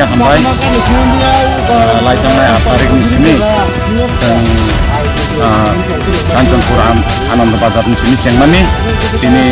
belakang hambai laitangnya tarik di sini dan Kanchanpur Anand Bazar di sini cengmani sini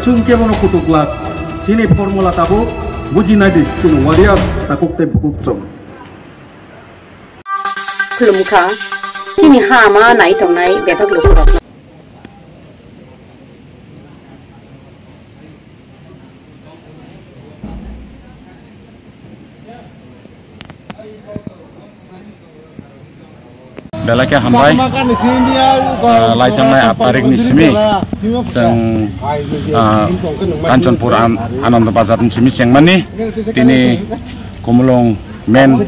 Sungke mono kutuklat sini formula tabu buji nadi sini waria takuk te bukukcom kulumka sini hama nai tong nai betak lukurok belakang hambai laitangnya tarik di sini sang Kanchanpur Anand Bazar di sini cengmani ini kumulong men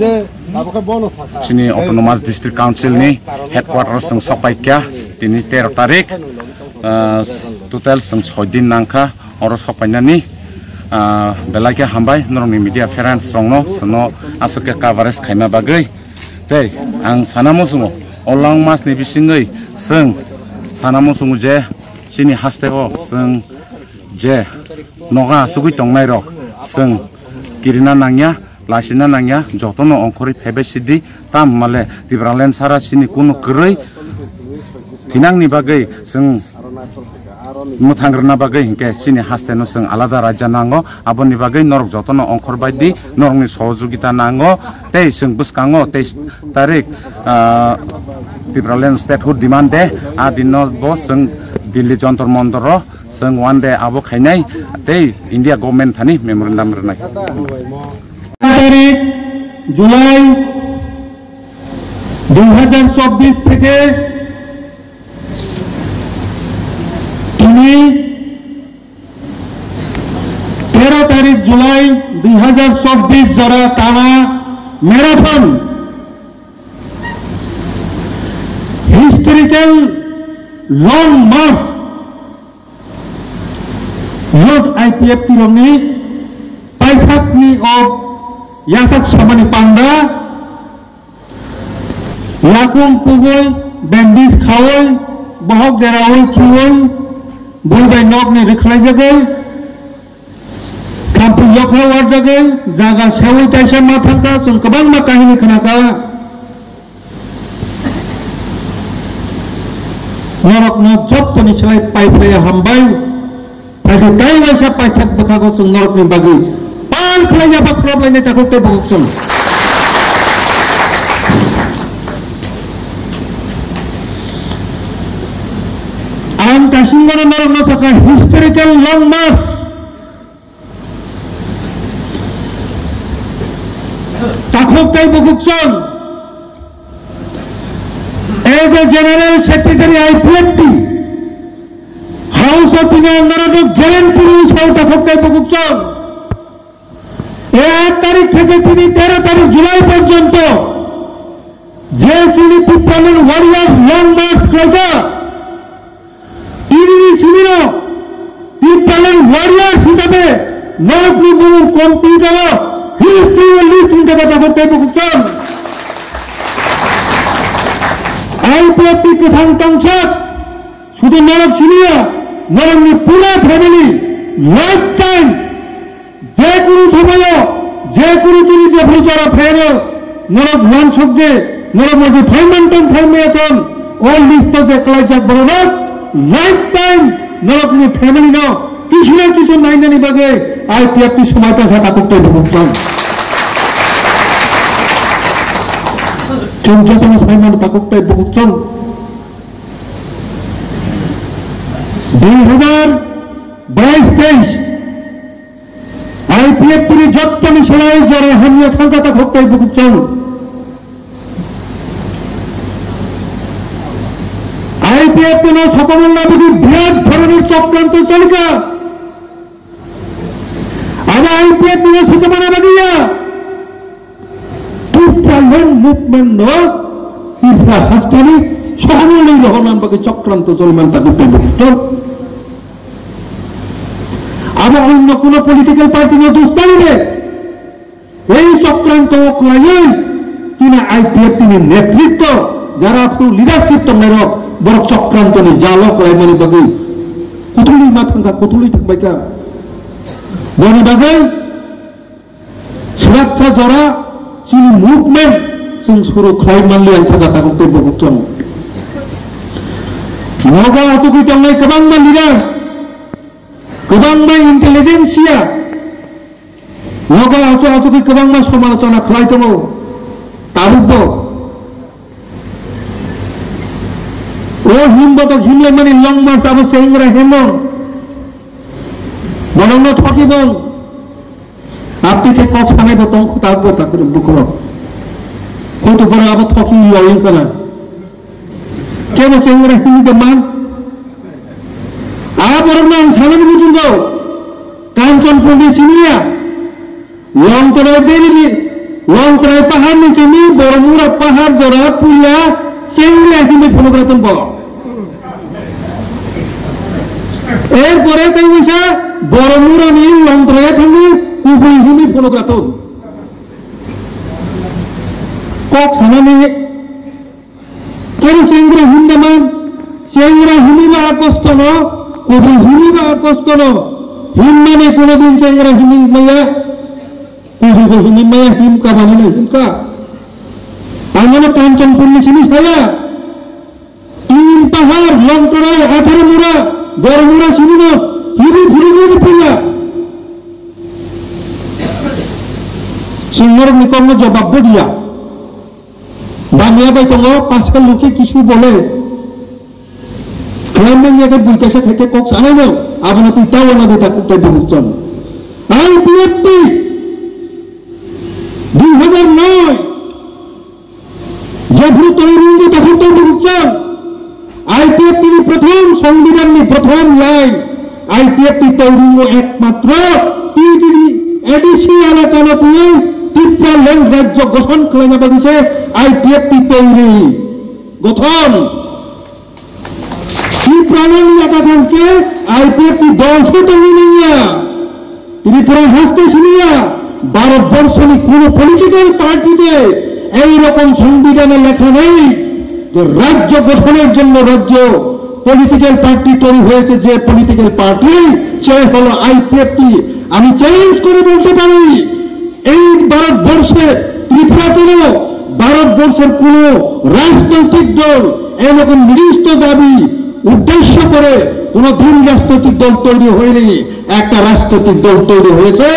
sini Autonomous District Council ni headquarters sang Sopaikya ini 13 tarik total sang 6 din nangka oros Sopanya ni belakang hambai norong media friends rongno seno asuke coverage kaima bagai tei ang sanamo sungo olang mas ni bisingai seng sanamo sungu je sini hasteo seng je noga sugui tongnai rok seng kirina nangya lasina nangya jotono ongkori phebe sidi tam male tibralen sara sini kuno kerei tinang ni bagai seng mutangrna bagai hingke sini hasteno seng alada raja nango aboni bagai norok jotono ongkor baidi norok ni sahojogita nango tei seng buskango tei tarik tibralen statehood demand de adino bo seng Delhi Jantar Mantar seng one day abo khainai tei India government thani memorandum renai तारीख जुलाई 2024 থেকে তিনি 13 তারিখ জুলাই 2024 যারা টানা marathon historical long March Youth IPF tirongni paithakni of Yasak Samani Panda Lakung Kugoy Bembis Khawoy Bohok Derawoy Kiwoy Bulbay Nogni Rikhlai Jagoy Kampu Yokha War Jagoy Jaga Sewoy Taisha Mathaka Sun Kabang Ma Kahini Khanaka Norok No Job Tani Chalai Paiplaya Hambay Paithak Kai Washa Paithak Bakago Sun Norok Ni Bagi Kelanya bakrop lainnya takut terbuksun. Alam kasinggono norok masaka historical long march. Takut terbuksun. As a General Secretary IPFT, House of the Honorable guarantee how takut terbuksun. 1 তারিখ থেকে তিনি 13 তারিখ জুলাই পর্যন্ত যে তিনি ত্রিপ্রালের warriors long March ক্রেতা তিনি ছিলেন ত্রিপ্রালের ওয়ারিয়ার্স হিসাবে নরকনিগুলোর কম্পিউটার হিস্ট্রি লিস্ট হিসেবে তখন পেপুকুচন আইপিএফটি প্রধান সংসদ শুধু নরক ছিলিয়া নরকনি পুরা ফ্যামিলি লাইফ টাইম যে কোনো সময় যে কোনো জিনিস যে ভূচারা ফের নরক ওয়ান সবজে নরক মধ্যে ফাইমেন্টন ফাইমেতন ওল লিস্ট যে ক্লাই যাক বড় লাইফ টাইম নরকনি ফ্যামিলি ন কিছু না কিছু নাই জানি বাগে আইপিএফটি সময়টা ঘাটা করতে ভুগতাম চঞ্চতন সাইমন তাকুকটাই ভুগতাম 2022-23 আইপিএফটি যত্তনি সরাই জরে হামিয়া থাকা তাকুকটাই ভুগতাম আইপিএফটি না সকমল্লা বিধি বিরাট ধরনের চক্রান্ত চলকা আবার আইপিএফ নিয়ে সেটা মানা বাগিয়া ত্রিপ্রালেন মুভমেন্ট সিফরা হাসতানি সকমল্লাই রহমান বাকি চক্রান্ত চলমান তাকে পেয়ে আবার অন্য কোন পলিটিক্যাল পার্টি নিয়ে দুস্তানিবে এই চক্রান্ত করাই তিনি আইপিএফ তিনি নেতৃত্ব যারা একটু লিডারশিপ তো মের বড় চক্রান্ত নেই জালক রায়মানি বাকি কুতুলি মাথাঙ্কা কুতুলি থাকবাইকা বনি বাগাই সুরক্ষা জরা চিনি মুভমেন্ট সিং সুরু খাই মানলি আন থাকা তাকে বকুচন নগা আতুকি টংলাই কবাংমা লিডার্স কবাংমা ইন্টেলিজেন্সিয়া নগা আতুকি কবাংমা সমালোচনা খাইতম তারুব্য ও হিমবত হিমলে মানে লং মার্চ আবার সেঙ্গরা হেমন বলং থাকিব আপনি থেকে কচ খানাইব তংখ তারপর তাকে বুকর কত করে আবার থকি লইন কানা কেন সেঙ্গরা হিমিতে মান আবার নাম সালাম বুঝুন কাঞ্চন পন্ডিত সিনিয়া লংতরায় বেরিয়ে লংতরায় পাহাড় নিচে নি বড়মুরা পাহাড় জরা পুইলা সেঙ্গরা হিমে ফোনগ্রাতন বল এরপরে তাই বসে বড়মুরা নিয়ে লংতরায় থাকি কুবুই হিমি ফোনগ্রাতন কক সানা নিয়ে কেন সেঙ্গরা হিন্দামান সেঙ্গরা হিমিবা আকস্ত ন কুবুই হিমিবা আকস্ত ন হিম মানে কোনদিন সেঙ্গরা হিমি মাইয়া কুবুই হিমি মাইয়া হিমকা মানে না হিমকা আমরা কাঞ্চন পল্লী চিনি ছায়া 3 পাহাড় লংতরায় 18 মুরা বড়মুরা চিনি না হিমি ঘুরে পুইয়া সিংহর নিকর্ম জবাব দিয়া বাংলা বাইতঙ্গ পাঁচকাল লোকে কিছু বলে ক্লাইমেন জায়গায় বইকাশা থেকে কক জানাই না আপনার তুই তাও না দিয়ে তাকে বুঝছেন আইপিএফটি 2009 যে ভূ তৈরি তখন তো বুঝছেন আইপিএফটি প্রথম সংবিধান প্রথম লাইন আইপিএফটি তৈরি একমাত্র এডিসি এলাকাতে ত্রিপ্রালেন রাজ্য গঠন করে যাবে দিছে আইপিএফটি তৈরি গঠন ত্রিপ্রালেন এলাকাকে আইপিএফটি দল তৈরি নিয়া ত্রিপুরা হাসতে শুনিয়া ভারতবর্ষের কোন পলিটিক্যাল পার্টিতে এইরকম সংবিধানে লেখা নেই যে রাজ্য গঠনের জন্য রাজ্য পলিটিক্যাল পার্টি তৈরি হয়েছে যে পলিটিক্যাল পার্টি সে হলো আইপিএফটি আমি চ্যালেঞ্জ করে বলতে পারি এই ভারতবর্ষে ত্রিপুরাতেও ভারতবর্ষের কোন রাজনৈতিক দল এরকম নির্দিষ্ট দাবি উদ্দেশ্য করে কোন দিন রাজনৈতিক দল তৈরি হয়নি একটা রাজনৈতিক দল তৈরি হয়েছে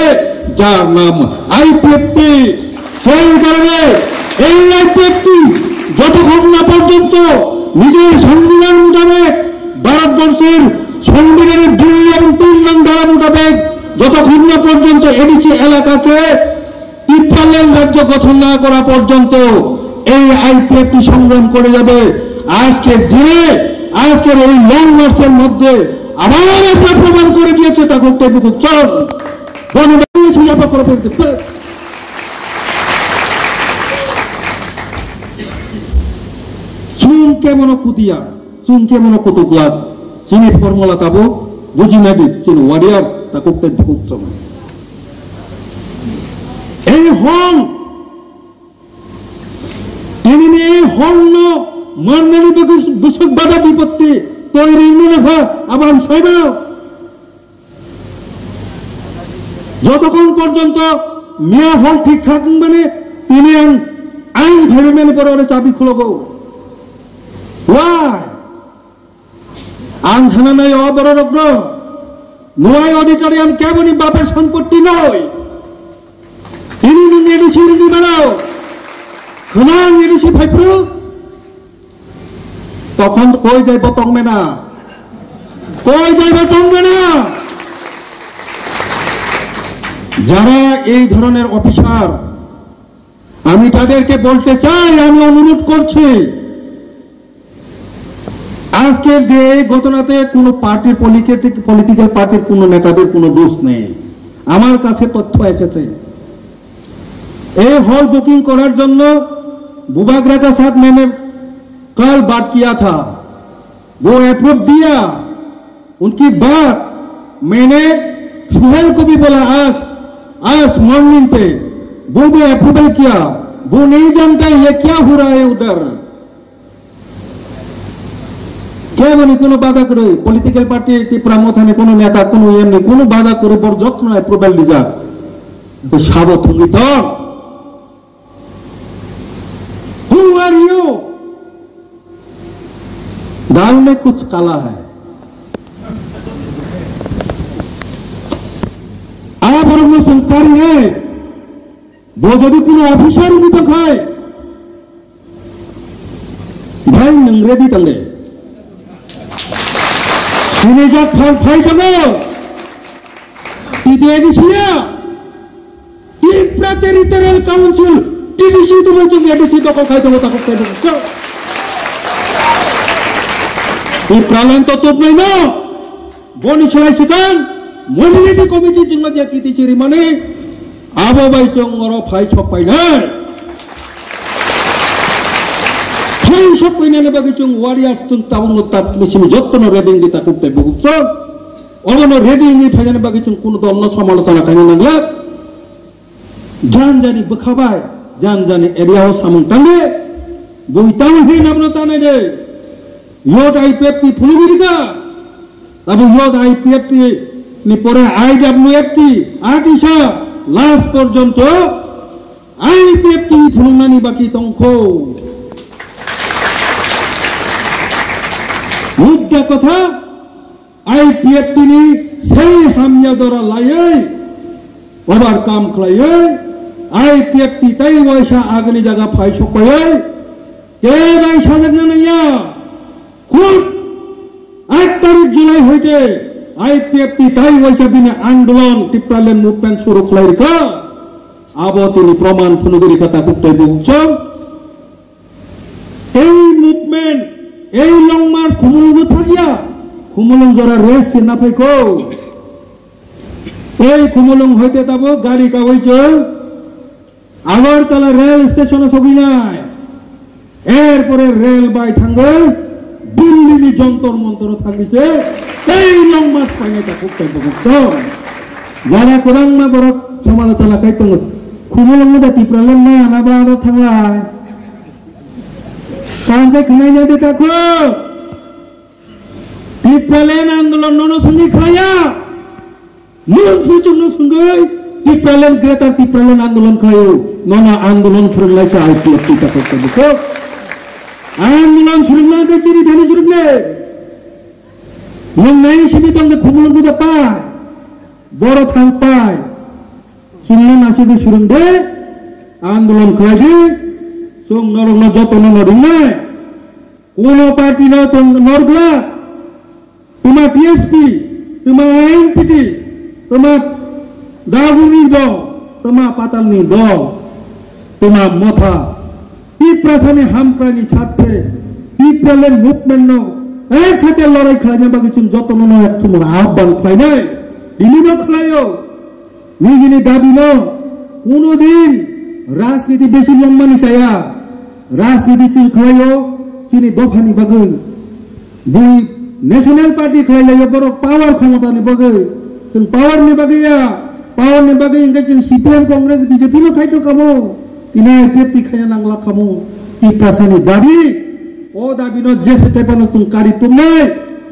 যার নাম আইপিএফটি সেই কারণে এই আইপিএফটি যতক্ষণ না পর্যন্ত নিজের সংবিধান মোতাবেক ভারতবর্ষের সংবিধানের 2 এবং 3 নং ধারা মোতাবেক যতক্ষণ না পর্যন্ত এডিসি এলাকাকে ত্রিপ্রালেন রাজ্য গঠন না করা পর্যন্ত এই আইপিএফটি সংগ্রাম করে যাবে আজকের দিনে আজকের এই লং মার্চের মধ্যে আবার একটা প্রমাণ করে দিয়েছে তা করতে চল sungkemono kutia sungkemono kutukuat sini formula tabo bujinadi sini warrior takuk te takuk sama hong ini hong no manani bagus busuk bada bipatti toiri ini nakha aban saibao যতক্ষণ পর্যন্ত মিয়া হল ঠিক থাকুন মানে তিনি আইন ভেবে মেনে পরে ওরা চাবি খুলবো আইন ছানা নাই অবড় রগ্ন নয় অডিটোরিয়াম কেমনই বাপের সম্পত্তি নয় তিনি এডিসি রেডি বানাও খনাং এডিসি ভাইপ্রু তখন কই যাইব তংবে না কই যাইব তংবে না যারা এই ধরনের অফিসার আমি তাদেরকে বলতে চাই আমি অনুরোধ করছি আজকের যে এই ঘটনাতে কোনো পার্টির পলিটিক্যাল পার্টির কোনো নেতাদের কোনো দোষ নেই আমার কাছে তথ্য এসেছে এই हॉल बुकिंग करार जन्नो बुबागरा का साथ मैंने कल बात किया था वो अप्रूव दिया उनकी बात मैंने सुहेल को भी बोला आज मॉर्निंग पे वो भी अप्रूवल किया वो नहीं जानता ये क्या हो रहा है उधर क्या बनी कोनो बाधा करे पॉलिटिकल पार्टी की प्रामोथाने कोनो नेता कोनो एमनी कोनो बाधा करे पर যত্ন अप्रूवल दिया तो साबत होगी तो Who are you? दाल में कुछ काला है आप और अपने सरकारी है वो यदि कोनो ऑफिसर भी तक है भाई नंगरेदी तंगे सिनेजा फाई तंगे तीदेगी सिया टीपरा टेरिटोरियल काउंसिल टीडीसी तो बोलते हैं एडीसी तो को खाई तो वो तक कहते हैं चल ये प्रालन तो तुम नहीं ना बोली चलाई सिकान मोबिलिटी कमिटी जिंगा जाती थी चिरी माने आबो बाई चंग और फाई छपाई ना फाई छपाई ने बाकी चंग वारियर्स तुम ताऊं लो तात मिसिम जोत्तो न रेडिंग दिता कुप्ते बुकुत्सो और न रेडिंग ये फाई ने बाकी चंग कुनो तो न समालोचना करने लगा जान जानी बखाबाई जान जाने एरिया हो सामने टंगे बुइतांग ही नबनो ताने दे योद आईपीएफटी फुलुगिरिका अब योद आईपीएफटी नि परे आईडब्ल्यूएफटी आर्टिसा लास्ट पर्यंत आईपीएफटी फुलुंगानी बाकी तंखो मुद्दा कथा आईपीएफटी नि सेई हामिया जरा लाये ओभार काम खलाये आईपीएफटी तई वैसा आगनी जगह फाई छपाये के भाई साजना नैया खुद 8 तारीख जुलाई होते आईपीएफटी तई वैसा बिना आंदोलन टिप्रालेन मुभमेंट शुरू खलायिका आबोतिनि प्रमाण फुनुगिरि कथा कुटै बुकछो এই মুভমেন্ট এই লং মার্চ খুমুলুঙ্গু থাকিয়া খুমুলুং জরা রেস সিনা ফাইকো এই খুমুলুং হইতে তাবো গাড়ি কা হইছো আগরতলা রেল স্টেশনে সবই নাই এরপরে রেল বাই থাঙ্গে দিল্লি যন্তর মন্তর থাকিছে এই লং মার্চ পাইনাটা কুকতে বুকতো যারা কোরআনমা বড় সমালোচনা কাইতো খুমুলুং দা টিপ্রালেন না নাবা আর থাংলাই कांदे खनाई जाते ताको टिप्रालेन आंदोलन ननो संगी खाया मुलुग सुचुनो संगै टिप्रालेन ग्रेटर टिप्रालेन आंदोलन खायो नना आंदोलन फुरलाय चा आईपीएफटी ताको तबको आंदोलन फुरना दे चिरि थानि सुरने नों नाय सिनि तंगे खुमुलुग दे पाय बड़ थां पाय सिनि नासि दे सुरंदे आंदोलन खायदि Sung norong joto norongnya, uno parti no sung norgla, tuma PSP, tuma NPT, tuma Daguni do, tuma Patalni do, tuma Motha, Tiprasane hamprani chate, Tipralen movement no, sate lorai khalanya bagi sung joto no sung abang khalanya, ini no khalayo, nijini dabi no, uno din, राजनीति बेसी लम्बा नहीं चाहिए राजनीति सिंह खायो চিনি দফানি বাগৈ বুই ন্যাশনাল পার্টি খাইलायो बर पावर क्षमतानि बागै जों पावरनि बागै इंगे जों सीपीएम कांग्रेस बीजेपी नो खायतो खामो तिना आईपीएफटी खाया नांगला खामो तिप्रासानि दाबी ओ दाबी नो जेसे तेबानो जों कारि तुमनाय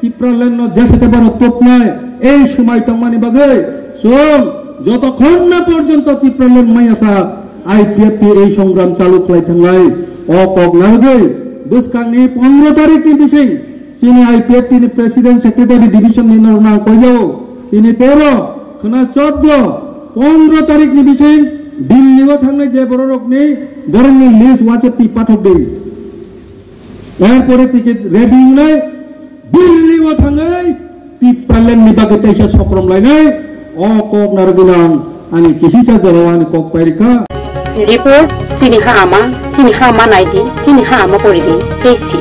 तिप्रालेन नो जेसे तेबानो तपनाय এই সময় तंगमानि बागै जों যতক্ষণ না পর্যন্ত তিপ্রালেন মাইয়াসা आईपीएफटी এই সংগ্রাম চালু খাই থাংলাই অ কক নাগৈ বুসকাংনি 15 তারিখनि बिसिं चीनी आईपीएफटी नि प्रेसिडेंट सेक्रेटारी डिविजन नि नाम कइयो तिनी 13 खना 14 15 तारिखनि बिसिं दिल्लीआव थांनाय जे बररकनि बरनि लिस्ट वाट्सएप पाठक दे एरपरे टिकेट रेडी नै दिल्लीआव थांनाय तिप्रालेन नि बागै तैसा सक्रम लायनाय अ कक नारगोनां आनि किसिसा जरावानि कक पाइरिखा रिपोर्ट चीनी हामा नाइदि चीनी हामा परिदि पेसी